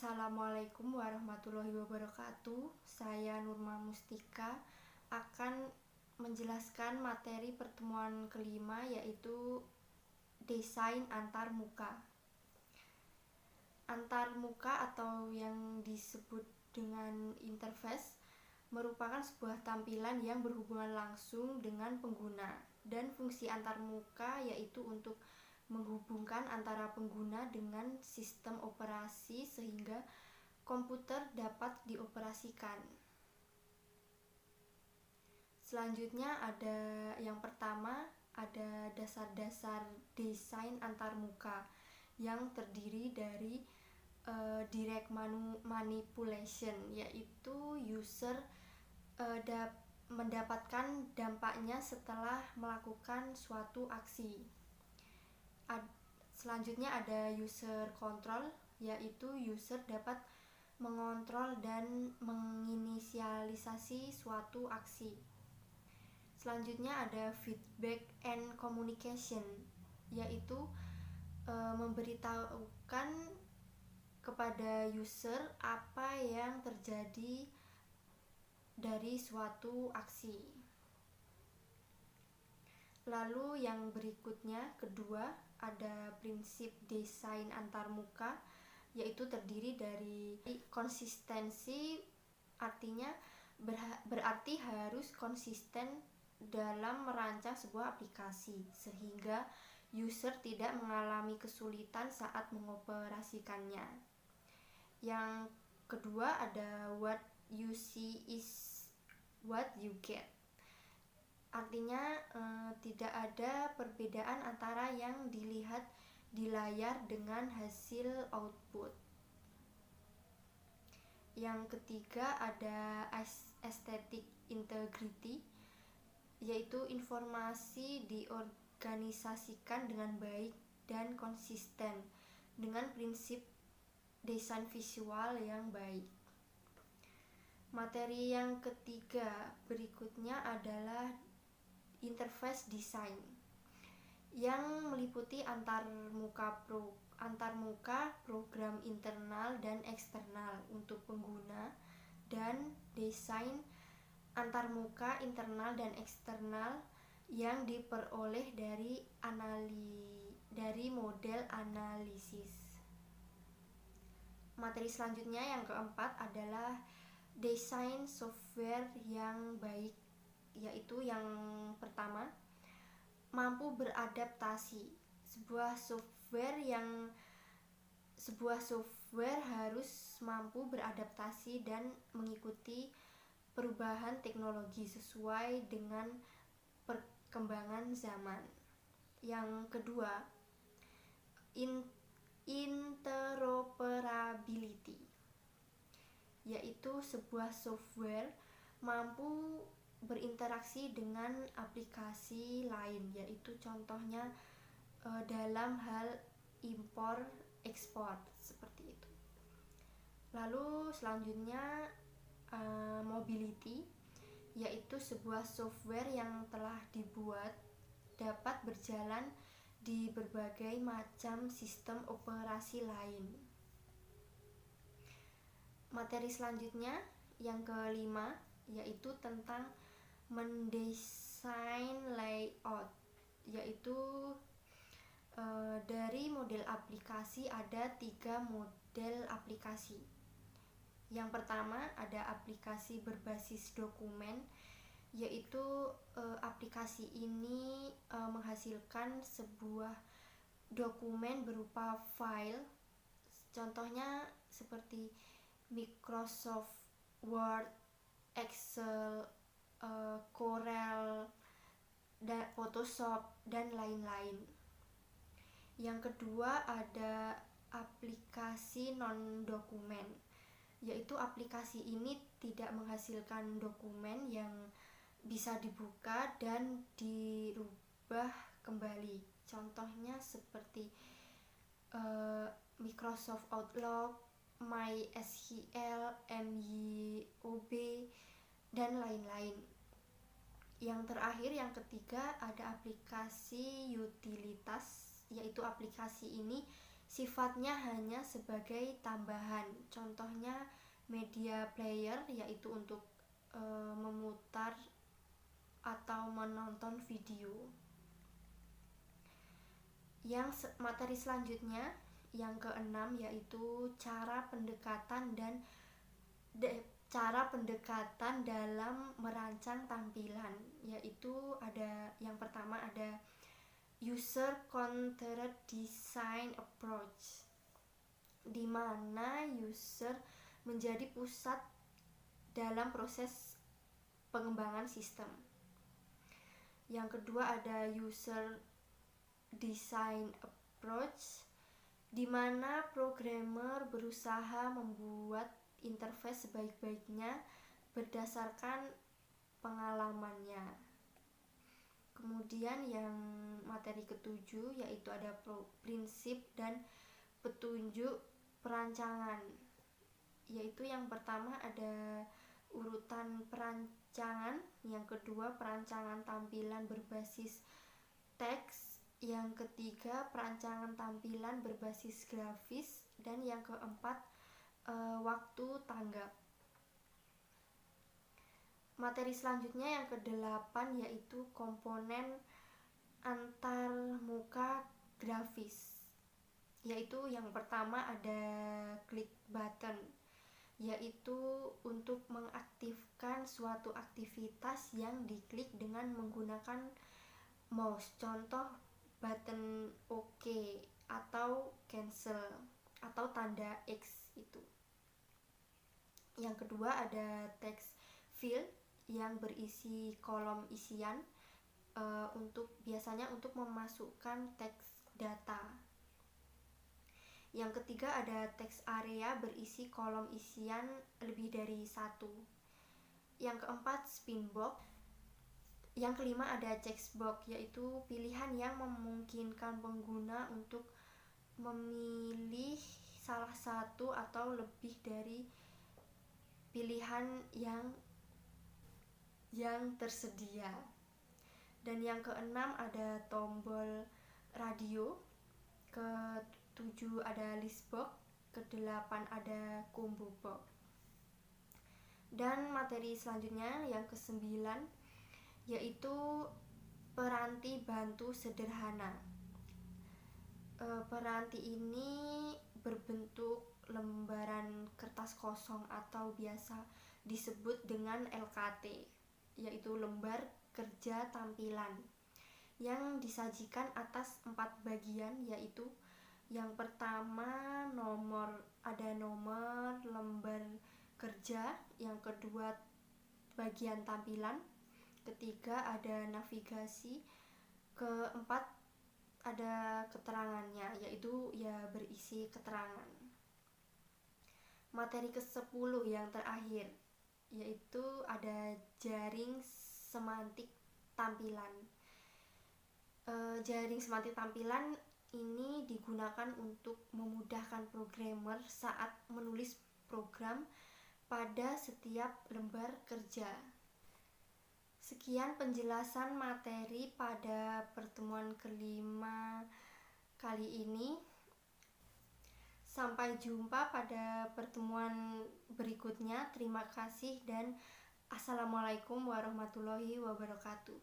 Assalamualaikum warahmatullahi wabarakatuh. Saya Nurma Mustika akan menjelaskan materi pertemuan kelima, yaitu desain antarmuka. Antarmuka atau yang disebut dengan interface merupakan sebuah tampilan yang berhubungan langsung dengan pengguna, dan fungsi antarmuka yaitu untuk menghubungkan antara pengguna dengan sistem operasi sehingga komputer dapat dioperasikan. Selanjutnya ada yang pertama, ada dasar-dasar desain antarmuka yang terdiri dari direct manipulation, yaitu user mendapatkan dampaknya setelah melakukan suatu aksi. Selanjutnya ada user control, yaitu user dapat mengontrol dan menginisialisasi suatu aksi. Selanjutnya ada feedback and communication, yaitu memberitahukan kepada user apa yang terjadi dari suatu aksi. Lalu yang berikutnya, kedua, ada prinsip desain antarmuka, yaitu terdiri dari konsistensi, artinya berarti harus konsisten dalam merancang sebuah aplikasi sehingga user tidak mengalami kesulitan saat mengoperasikannya. Yang kedua ada what you see is what you get. Artinya tidak ada perbedaan antara yang dilihat di layar dengan hasil output. Yang ketiga ada aesthetic integrity, yaitu informasi diorganisasikan dengan baik dan konsisten dengan prinsip desain visual yang baik. Materi yang ketiga berikutnya adalah interface design, yang meliputi antarmuka program internal dan eksternal untuk pengguna, dan desain antarmuka internal dan eksternal yang diperoleh dari model analisis. Materi selanjutnya yang keempat adalah desain software yang baik, yaitu yang pertama, mampu beradaptasi. Sebuah software harus mampu beradaptasi dan mengikuti perubahan teknologi sesuai dengan perkembangan zaman. Yang kedua, interoperability, yaitu sebuah software mampu berinteraksi dengan aplikasi lain, yaitu contohnya dalam hal impor ekspor seperti itu. Lalu selanjutnya mobility, yaitu sebuah software yang telah dibuat dapat berjalan di berbagai macam sistem operasi lain. Materi selanjutnya yang kelima, yaitu tentang mendesain layout, yaitu dari model aplikasi ada 3 model aplikasi. Yang pertama ada aplikasi berbasis dokumen, yaitu aplikasi ini menghasilkan sebuah dokumen berupa file, contohnya seperti Microsoft Word, Excel, Corel, Photoshop, dan lain-lain. Yang kedua ada aplikasi non-dokumen, yaitu aplikasi ini tidak menghasilkan dokumen yang bisa dibuka dan dirubah kembali. Contohnya seperti Microsoft Outlook, MySQL, MYOB, dan lain-lain. Yang terakhir, yang ketiga, ada aplikasi utilitas, yaitu aplikasi ini sifatnya hanya sebagai tambahan. Contohnya media player, yaitu untuk memutar atau menonton video. Materi selanjutnya yang keenam yaitu cara pendekatan dalam merancang tampilan, yaitu ada yang pertama ada user centered design approach, di mana user menjadi pusat dalam proses pengembangan sistem. Yang kedua ada user design approach, di mana programmer berusaha membuat interface sebaik-baiknya berdasarkan pengalamannya. Kemudian yang materi ketujuh yaitu ada prinsip dan petunjuk perancangan, yaitu yang pertama ada urutan perancangan, yang kedua perancangan tampilan berbasis teks, yang ketiga perancangan tampilan berbasis grafis, dan yang keempat waktu tanggap. Materi selanjutnya yang kedelapan yaitu komponen antarmuka grafis, yaitu yang pertama ada klik button, yaitu untuk mengaktifkan suatu aktivitas yang diklik dengan menggunakan mouse. Contoh button OK atau cancel atau tanda X itu. Yang kedua ada text field yang berisi kolom isian, biasanya untuk memasukkan teks data. Yang ketiga ada text area berisi kolom isian lebih dari satu. Yang keempat spin box. Yang kelima ada checkbox, yaitu pilihan yang memungkinkan pengguna untuk memilih salah satu atau lebih dari pilihan yang tersedia. Dan yang keenam ada tombol radio, ke-7 ada list box, ke-8 ada combo box. Dan materi selanjutnya yang ke-9 yaitu peranti bantu sederhana. Peranti ini berbentuk lembaran kertas kosong atau biasa disebut dengan LKT, yaitu lembar kerja tampilan, yang disajikan atas 4 bagian, yaitu yang pertama nomor lembar kerja, yang kedua bagian tampilan, ketiga ada navigasi, keempat ada keterangannya, yaitu berisi keterangan. Materi ke-10 yang terakhir yaitu ada jaring semantik tampilan. Jaring semantik tampilan ini digunakan untuk memudahkan programmer saat menulis program pada setiap lembar kerja. Sekian penjelasan materi pada pertemuan kelima kali ini. Sampai jumpa pada pertemuan berikutnya. Terima kasih dan Assalamualaikum warahmatullahi wabarakatuh.